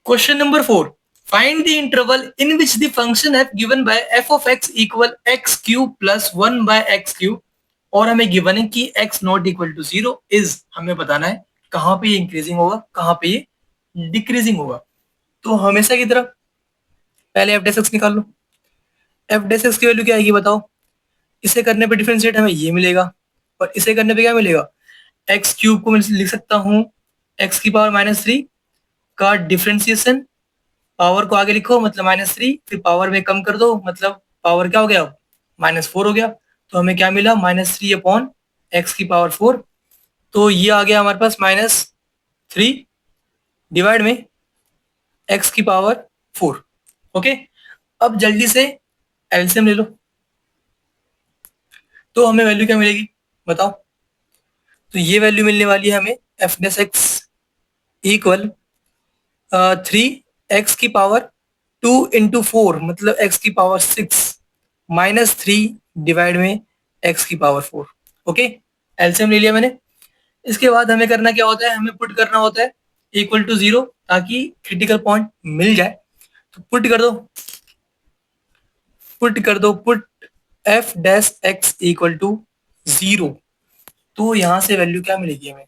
Question number 4. Find the interval in which the function f given by f of x equal x cube plus 1 by x cube और हमें given है कि x not equal to 0 is, हमें बताना है कहां पे ये इंक्रीजिंग होगा, कहां पे ये डिक्रीजिंग होगा। तो हमेशा की तरह पहले एफ डेस एक्स निकाल लो। एफ डेस एक्स की वैल्यू क्या आएगी बताओ। इसे करने पे डिफरेंशिएट हमें ये मिलेगा और इसे करने पे क्या मिलेगा, एक्स क्यूब को मैं लिख सकता हूँ एक्स की पावर -3 का डिफरेंशिएशन, पावर को आगे लिखो मतलब -3, फिर पावर में कम कर दो मतलब पावर क्या हो गया, -4 हो गया। तो हमें क्या मिला, -3 अपॉन एक्स की पावर 4। तो ये आ गया हमारे पास -3 डिवाइड में एक्स की पावर 4। ओके, अब जल्दी से एलसीएम ले लो तो हमें वैल्यू क्या मिलेगी बताओ। तो ये वैल्यू मिलने वाली है हमें एफ डेस एक्स इक्वल 3 एक्स की पावर 2 × 4 मतलब एक्स की पावर 6 -3 डिवाइड में एक्स की पावर 4। ओके, एलसीएम ले लिया मैंने। इसके बाद हमें करना क्या होता है, हमें पुट करना होता है इक्वल टू 0 ताकि क्रिटिकल पॉइंट मिल जाए। तो put F dash x equal to 0। तो यहां से वैल्यू क्या मिलेगी हमें,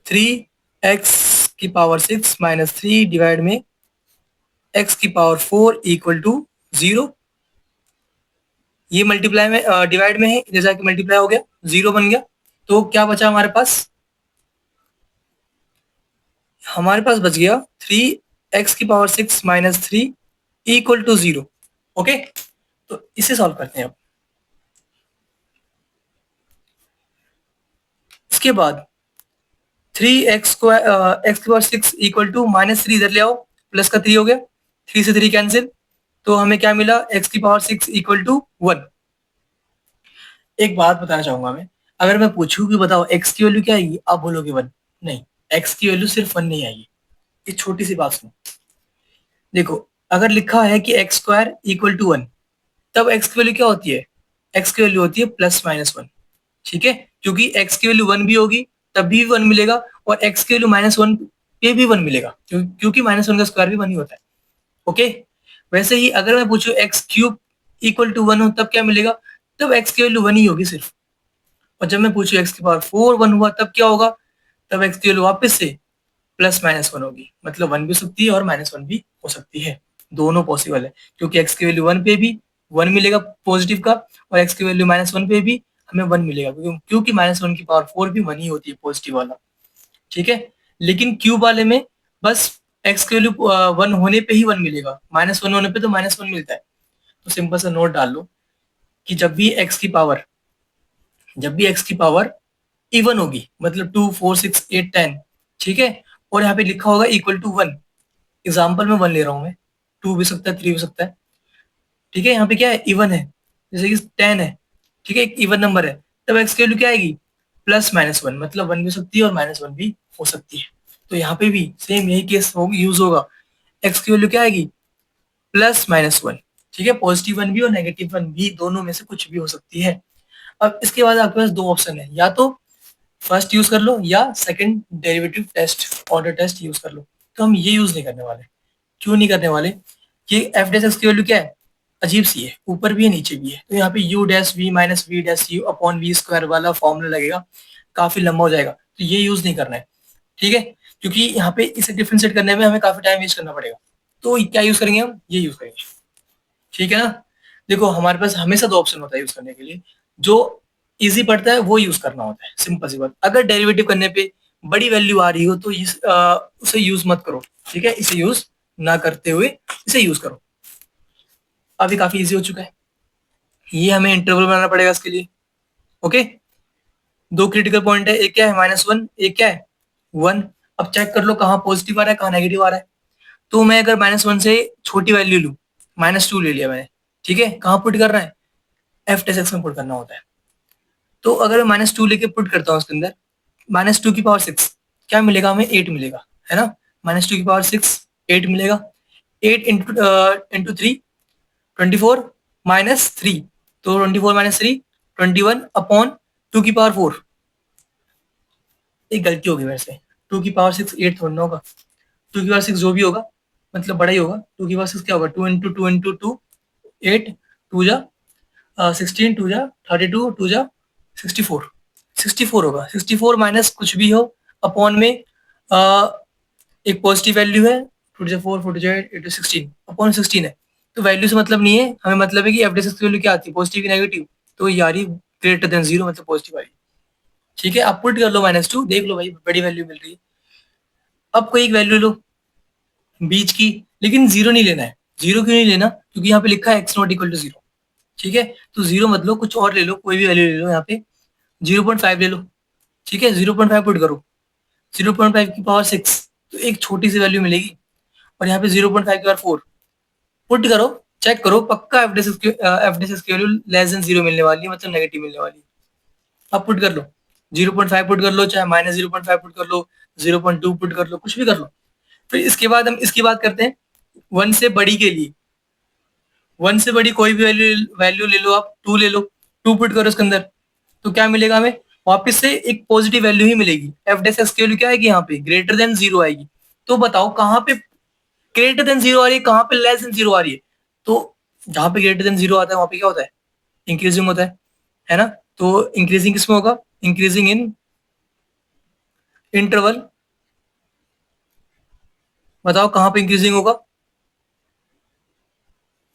3 एक्स की पावर 6 -3 डिवाइड में एक्स की पावर 4 इक्वल टू 0। ये मल्टीप्लाई में डिवाइड में है, जैसा कि मल्टीप्लाई हो गया 0 बन गया। तो क्या बचा हमारे पास बच गया 3 एक्स की पावर 6 -3 इक्वल टू 0। ओके, तो इसे सॉल्व करते हैं अब। इसके बाद 3 एक्स एक्स की पावर 6 इक्वल टू -3 इधर ले आओ, प्लस का 3 हो गया, 3 से 3 कैंसिल। तो हमें क्या मिला, एक्स की पावर 6 इक्वल टू 1। एक बात बताना चाहूंगा मैं, अगर मैं पूछूं कि बताओ एक्स की वैल्यू क्या आएगी, आप बोलोगे 1। नहीं, एक्स की वैल्यू सिर्फ 1 नहीं आएगी। एक छोटी सी बात सुनो, देखो अगर लिखा है कि एक्स स्क्वायर इक्वल टू 1, तब एक्स की वैल्यू क्या होती है, एक्स की वैल्यू होती है +-1। ठीक है, क्योंकि एक्स की वैल्यू 1 भी होगी तब भी 1 मिलेगा, और एक्स की वैल्यू -1 पे भी 1 मिलेगा, क्योंकि -1 का स्क्वायर भी 1 ही होता है। ओके, वैसे ही अगर मैं पूछूं एक्स क्यूब इक्वल टू 1 हो तब क्या मिलेगा, तब एक्स की वैल्यू 1 ही होगी सिर्फ। और जब मैं पूछूं एक्स की पावर 4 1 हुआ तब क्या होगा, तब एक्स की वैल्यू वापस से +-1 होगी, मतलब 1 भी हो सकती है और -1 भी हो सकती है, दोनों पॉसिबल है। क्योंकि एक्स की वैल्यू 1 पे भी 1 मिलेगा पॉजिटिव का, और एक्स की वैल्यू -1 पे भी हमें 1 मिलेगा, क्योंकि -1 की पावर 4 भी 1 ही होती है पॉजिटिव वाला। ठीक है, लेकिन क्यूब वाले में बस एक्स की वैल्यू 1 होने पे ही 1 मिलेगा, -1 होने पे तो -1 मिलता है। तो सिंपल सा नोट डाल लो कि जब भी एक्स की पावर इवन होगी, मतलब 2 4 6 8 10, ठीक है, और यहाँ पे लिखा होगा इक्वल टू 1, एग्जाम्पल में 1 ले रहा हूँ मैं, 2 भी सकता है 3 भी सकता है। ठीक है, यहाँ पे क्या है, इवन है, जैसे कि 10 है, ठीक है, एक इवन नंबर है, तब एक्स की वैल्यू क्या आएगी, +-1, मतलब 1 भी हो सकती है और -1 भी हो सकती है। तो यहाँ पे भी सेम यही केस यूज होगा, एक्स की वैल्यू क्या आएगी, +-1। ठीक है, +1 भी और -1 भी, दोनों में से कुछ भी हो सकती है। अब इसके बाद आपके पास दो ऑप्शन है, या तो फर्स्ट यूज कर लो या second derivative test order test use कर लो। तो हम ये यूज नहीं करने वाले। क्यों नहीं करने वाले, ये एफ डैश एक्स की वैल्यू क्या है, अजीब सी है, ऊपर भी है नीचे भी है। तो यहाँ पे U dash V minus V dash U upon V square वाला फॉर्मूला लगेगा, काफी लंबा हो जाएगा, तो ये यूज नहीं करना है। ठीक है, क्योंकि यहाँ पे इसे डिफ्रेंशिएट करने में हमें काफी टाइम वेस्ट करना पड़ेगा। तो क्या यूज करेंगे, हम ये यूज करेंगे। ठीक है ना, देखो हमारे पास हमेशा दो ऑप्शन होता है यूज करने के लिए, जो इजी पड़ता है वो यूज करना होता है, सिंपल सी बात। अगर डेरिवेटिव करने पे बड़ी वैल्यू आ रही हो तो उसे यूज मत करो। ठीक है, इसे यूज ना करते हुए इसे यूज करो। अभी काफी इजी हो चुका है, ये हमें इंटरवल बनाना पड़ेगा इसके लिए। ओके, दो क्रिटिकल पॉइंट है, एक क्या है -1, एक क्या है 1। अब चेक कर लो कहाँ पॉजिटिव आ रहा है कहाँ नेगेटिव आ रहा है। तो मैं अगर -1 से छोटी वैल्यू लूँ, -2 ले लिया मैंने, ठीक है, कहाँ पुट करना है, एफ टेस्ट एक्स में पुट करना होता है। तो अगर मैं -2 लेके पुट करता हूँ उसके अंदर, -2 की पावर 6 क्या मिलेगा हमें, 8 मिलेगा, है ना। -2 की पावर 6 8 मिलेगा, 8 इंटू 3 24 -3, तो 24 -3 21 अपॉन 2 की पावर 4। एक गलती होगी मेरे से, 2 की पावर 6 8 थोड़ा ना होगा, 2 की पावर 6 जो भी होगा, मतलब बड़ा ही होगा। 2 की पावर 6 क्या होगा, 2 × 2 × 2 8, 2 जा 16, 2 जा 32, 2 जा 64, 64 होगा। 64 माइनस कुछ भी हो अपॉन में एक पॉजिटिव वैल्यू है, 2 जा 4, 4 जा 8, 8 16 अपॉन 16 है। तो वैल्यू से मतलब नहीं है, हमें मतलब है कि एफ की वैल्यू क्या आती है, पॉजिटिव की नेगेटिव, तो ये आ रही ग्रेटर देन 0 मतलब पॉजिटिव आ रही। ठीक है, आप पुट कर लो -2, देख लो भाई बड़ी वैल्यू मिल रही है। अब कोई एक वैल्यू लो बीच की, लेकिन 0 नहीं लेना है। 0 क्यों नहीं लेना, क्योंकि यहाँ पे लिखा है x नॉट इक्वल टू 0। ठीक है, तो 0 मत लो, कुछ और ले लो, कोई भी वैल्यू ले लो। यहाँ पे 0.5 ले लो। ठीक है, 0.5 पुट करो। 0.5 की पावर 6, तो एक छोटी सी वैल्यू मिलेगी। और यहाँ पे 0.5 की पावर 4 पुट करो, चेक करो, पक्का एफ की वैल्यू लेस देन 0 मिलने वाली है, मतलब नेगेटिव मिलने वाली है। अब पुट कर लो, 0.5 पुट कर लो, चाहे -0.5 पुट कर लो, 0.2 पुट कर लो, कुछ भी कर लो। फिर इसके बाद हम इसकी बात करते हैं 1 से बड़ी के लिए। 1 से बड़ी कोई भी वैल्यू ले लो, आप 2 ले लो, 2 पुट करो उसके अंदर, तो क्या मिलेगा हमें, वापस से एक पॉजिटिव वैल्यू ही मिलेगी। एफ डेस एक्स की वैल्यू क्या आएगी, यहाँ पे ग्रेटर देन 0 आएगी। तो बताओ कहाँ पे ग्रेटर देन 0 आ रही है, कहाँ पे लेस देन 0 आ रही है। तो जहां पे ग्रेटर देन 0 आता है वहां पे क्या होता है, इंक्रीजिंग होता है ना। तो इंक्रीजिंग किसमें होगा, इंक्रीजिंग इन इंटरवल। बताओ कहाँ पे इंक्रीजिंग होगा।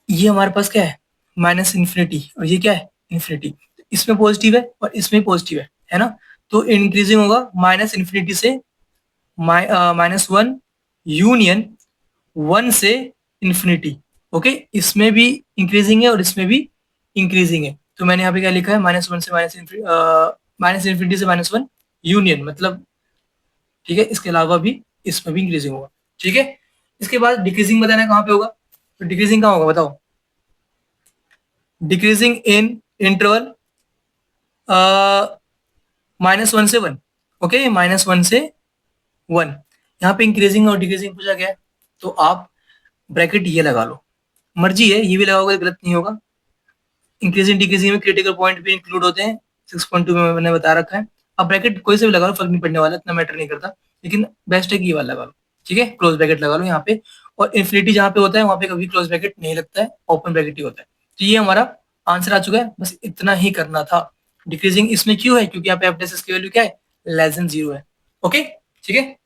ये हमारे पास क्या है, माइनस इन्फिनिटी, और ये क्या है, इन्फिनिटी। इसमें पॉजिटिव है और इसमें पॉजिटिव है ना। तो इंक्रीजिंग होगा माइनस इन्फिनिटी से -1 यूनियन 1 से इन्फिनिटी। ओके, इसमें भी इंक्रीजिंग है और इसमें भी इंक्रीजिंग है। तो मैंने यहाँ पे क्या लिखा है, -1 से -इन्फिनिटी से -1 यूनियन, मतलब ठीक है, इसके अलावा भी इसमें भी इंक्रीजिंग होगा। ठीक है, इसके बाद डिक्रीजिंग बताना है कहाँ पे होगा, तो डिक्रीजिंग कहाँ होगा बताओ, डिक्रीजिंग इन इंटरवल -1 से 1। ओके, -1 से 1। यहाँ पे इंक्रीजिंग और डिक्रीजिंग पूछा गया है, तो आप ब्रैकेट ये लगा लो, मर्जी है, ये भी लगाओगे गलत नहीं होगा। इंक्रीजिंग डिक्रीजिंग में क्रिटिकल पॉइंट भी इंक्लूड होते हैं, 6.2 में मैंने बता रखा है। अब ब्रैकेट कोई से भी लगा लो, फर्क नहीं पड़ने वाला, इतना मैटर नहीं करता, लेकिन बेस्ट है कि ये वाला लगा लो। ठीक है, क्लोज ब्रैकेट लगा लो यहाँ पे। और इन्फिनिटी जहाँ पे होता है वहाँ पे कभी क्लोज ब्रैकेट नहीं लगता है, ओपन ब्रैकेट ही होता है। तो ये हमारा आंसर आ चुका है, बस इतना ही करना था। डिक्रीजिंग इसमें क्यों है, क्योंकि यहाँ पे एफ की वैल्यू क्या है, लेस देन 0 है। ओके, ठीक है।